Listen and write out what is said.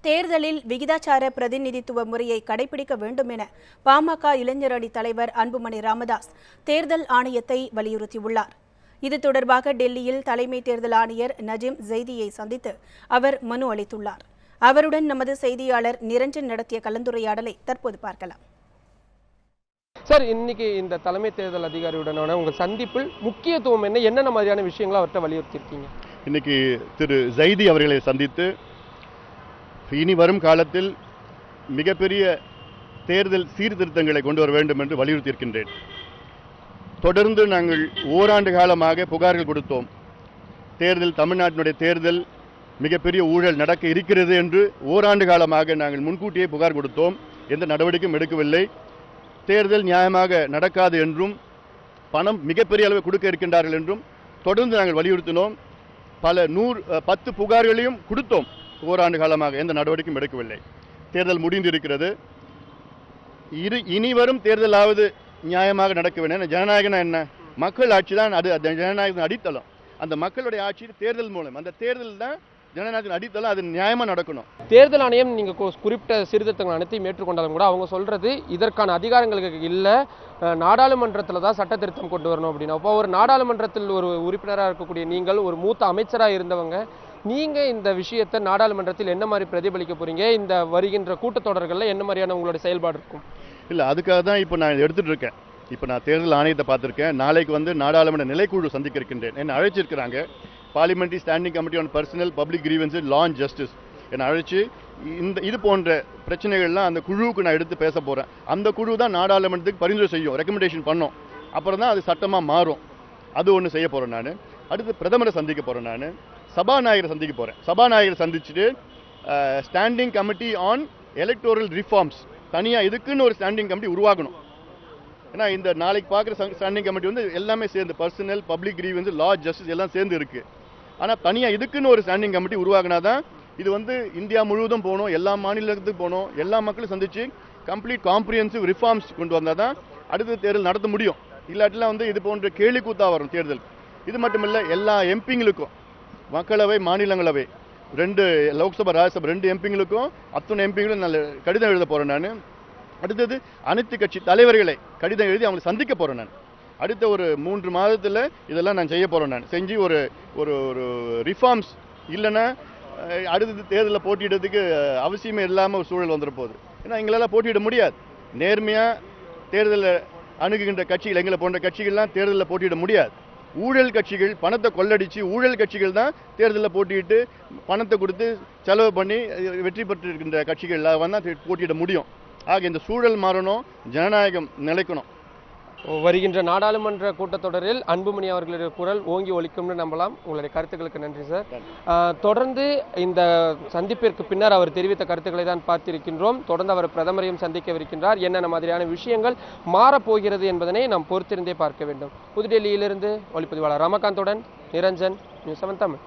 தேர்தலில் விகிதாச்சார பிரதிநிதித்துவ முறையை கடைபிடிக்க வேண்டும் என பாமக இளைஞர் அணி தலைவர் அன்புமணி ராமதாஸ் தேர்தல் ஆணையத்தை வலியுறுத்தியுள்ளார். இது தொடர்பாக டெல்லியில் தலைமை தேர்தல் ஆணையர் நஜீம் ஜெய்தியை சந்தித்து அவர் மனு அளித்துள்ளார். அவருடன் நமது செய்தியாளர் நிரஞ்சன் நடத்திய கலந்துரையாடலை தற்போது பார்க்கலாம். சார், இன்னைக்கு இந்த தலைமை தேர்தல் அதிகாரியுடனான உங்கள் சந்திப்பில் முக்கியத்துவம் என்னென்ன மாதிரியான விஷயங்களை அவர்கிட்ட வலியுறுத்தியிருக்கீங்க? இன்னைக்கு திரு ஜைதி அவர்களை சந்தித்து இனி வரும் காலத்தில் மிகப்பெரிய தேர்தல் சீர்திருத்தங்களை கொண்டு வர வேண்டும் என்று வலியுறுத்தியிருக்கின்றேன். தொடர்ந்து நாங்கள் ஓராண்டு காலமாக புகார்கள் கொடுத்தோம். தமிழ்நாட்டினுடைய தேர்தல் மிகப்பெரிய ஊழல் நடக்க இருக்கிறது என்று ஓராண்டு காலமாக நாங்கள் முன்கூட்டியே புகார் கொடுத்தோம். எந்த நடவடிக்கையும் எடுக்கவில்லை. தேர்தல் நியாயமாக நடக்காது என்றும் பணம் மிகப்பெரிய அளவு கொடுக்க இருக்கின்றார்கள் என்றும் தொடர்ந்து நாங்கள் வலியுறுத்தினோம். 10 புகார்களையும் கொடுத்தோம். ஓராண்டு காலமாக எந்த நடவடிக்கையும் எடுக்கவில்லை. தேர்தல் முடிந்திருக்கிறது. இனி வரும் தேர்தலாவது நியாயமாக நடக்க வேண்டும். ஜனநாயகம்னா என்ன? மக்கள் ஆட்சி தான். அது ஜனநாயகத்தின் அடித்தளம். அந்த மக்களுடைய ஆட்சி தேர்தல் மூலம், அந்த தேர்தல் தான் ஜனநாயகத்தின் அடித்தளம். அது நியாயமாக நடக்கணும். தேர்தல் ஆணையம் நீங்கள் குறிப்பிட்ட சீர்திருத்தங்கள் அனைத்தையும் ஏற்றுக்கொண்டாலும் கூட அவங்க சொல்றது இதற்கான அதிகாரங்களுக்கு இல்லை, நாடாளுமன்றத்தில் தான் சட்ட திருத்தம் கொண்டு வரணும் அப்படின்னு. அப்போ ஒரு நாடாளுமன்றத்தில் ஒரு உறுப்பினராக இருக்கக்கூடிய நீங்கள், ஒரு மூத்த அமைச்சராக இருந்தவங்க, நீங்கள் இந்த விஷயத்தை நாடாளுமன்றத்தில் என்ன மாதிரி பிரதிபலிக்க போறீங்க? இந்த வருகின்ற கூட்டத்தொடர்களில் என்ன மாதிரியான உங்களுடைய செயல்பாடு இருக்கும்? இல்லை, அதுக்காக தான் இப்போ நான் எடுத்துகிட்டு இருக்கேன். இப்போ நான் தேர்தல் ஆணையத்தை பார்த்துருக்கேன். நாளைக்கு நாடாளுமன்ற நிலைக்குழு சந்திக்க இருக்கின்றேன். என்னை அழைச்சிருக்கிறாங்க. Parliamentary standing committee on personnel public grievances, law and justice என்னை அழைச்சி இது போன்ற பிரச்சனைகள்லாம் அந்த குழுவுக்கு நான் எடுத்து பேச போகிறேன். அந்த குழு தான் நாடாளுமன்றத்துக்கு பரிந்துரை செய்யும், ரெக்கமெண்டேஷன் பண்ணோம். அப்புறம் தான் அது சட்டமாக மாறும். அது ஒன்று செய்ய போகிறேன் நான். அடுத்து பிரதமரை சந்திக்க போகிறேன். நான் சபாநாயகரை சந்திக்க போகிறேன். சபாநாயகரை சந்திச்சுட்டு standing committee on electoral reforms, தனியாக இதுக்குன்னு ஒரு ஸ்டாண்டிங் கமிட்டி உருவாக்கணும். ஏன்னா இந்த நாளைக்கு பார்க்குற ஸ்டாண்டிங் கமிட்டி எல்லாமே சேர்ந்து பர்சனல் பப்ளிக் கிரீவன்ஸ், லா ஜஸ்டிஸ் எல்லாம் சேர்ந்து இருக்குது. ஆனால் தனியாக இதுக்குன்னு ஒரு ஸ்டாண்டிங் கமிட்டி உருவாக்கினா தான் இது இந்தியா முழுவதும் போகணும், எல்லா மாநிலத்துக்கு போகணும், எல்லா மக்களும் சந்தித்து கம்ப்ளீட் காம்ப்ரிஹென்சிவ் ரிஃபார்ம்ஸ் கொண்டு வந்தால் தான் அடுத்த தேர்தல் நடத்த முடியும். இல்லாட்டிலாம் இது போன்ற கேலிக்கூத்தா வரும் தேர்தல். இது மட்டும் இல்லை, எல்லா எம்பிங்களுக்கும், மக்களவை மாநிலங்களவை 2 லோக்சபா ராஜ்யசபா 2 எம்பிங்களுக்கும் அத்தனை எம்பிங்களும் நல்ல கடிதம் எழுத போகிறேன் நான். அடுத்தது அனைத்து கட்சி தலைவர்களை கடிதம் எழுதி அவங்களை சந்திக்க போகிறேன் நான். அடுத்த ஒரு 3 மாதத்தில் இதெல்லாம் நான் செய்ய போகிறேன். நான் செஞ்சு ஒரு ஒரு ரிஃபார்ம்ஸ் இல்லைன்னா அடுத்த தேர்தலில் போட்டியிடுறதுக்கு அவசியமே இல்லாமல் ஒரு சூழல் வந்துட போகுது. ஏன்னா எங்களால் போட்டியிட முடியாது. நேர்மையாக தேர்தலில் அணுகுகின்ற கட்சிகள், எங்களை போன்ற கட்சிகள்லாம் தேர்தலில் போட்டியிட முடியாது. ஊழல் கட்சிகள், பணத்தை கொள்ளடிச்சு ஊழல் கட்சிகள் தான் தேர்தலில் போட்டியிட்டு பணத்தை கொடுத்து செலவு பண்ணி வெற்றி பெற்றிருக்கின்ற கட்சிகள் வந்தால் போட்டியிட முடியும். ஆக இந்த சூழல் மாறணும், ஜனநாயகம் நிலைக்கணும். வருகின்ற நாடாளுமன்ற கூட்டத்தொடரில் அன்புமணி அவர்களுடைய குரல் ஓங்கி ஒலிக்கும்னு நம்பலாம். உங்களுடைய கருத்துக்களுக்கு நன்றி சார். தொடர்ந்து இந்த சந்திப்பிற்கு பின்னர் அவர் தெரிவித்த கருத்துக்களை தான் பார்த்திருக்கின்றோம். தொடர்ந்து அவர் பிரதமரையும் சந்திக்கவிருக்கின்றார். என்னென்ன மாதிரியான விஷயங்கள் மாறப்போகிறது என்பதனை நாம் பொறுத்திருந்தே பார்க்க வேண்டும். புதுடெல்லியிலிருந்து ஒளிப்பதிவாளர் ரமகாந்துடன் நிரஞ்சன், நியூஸ் 7 தமிழ்.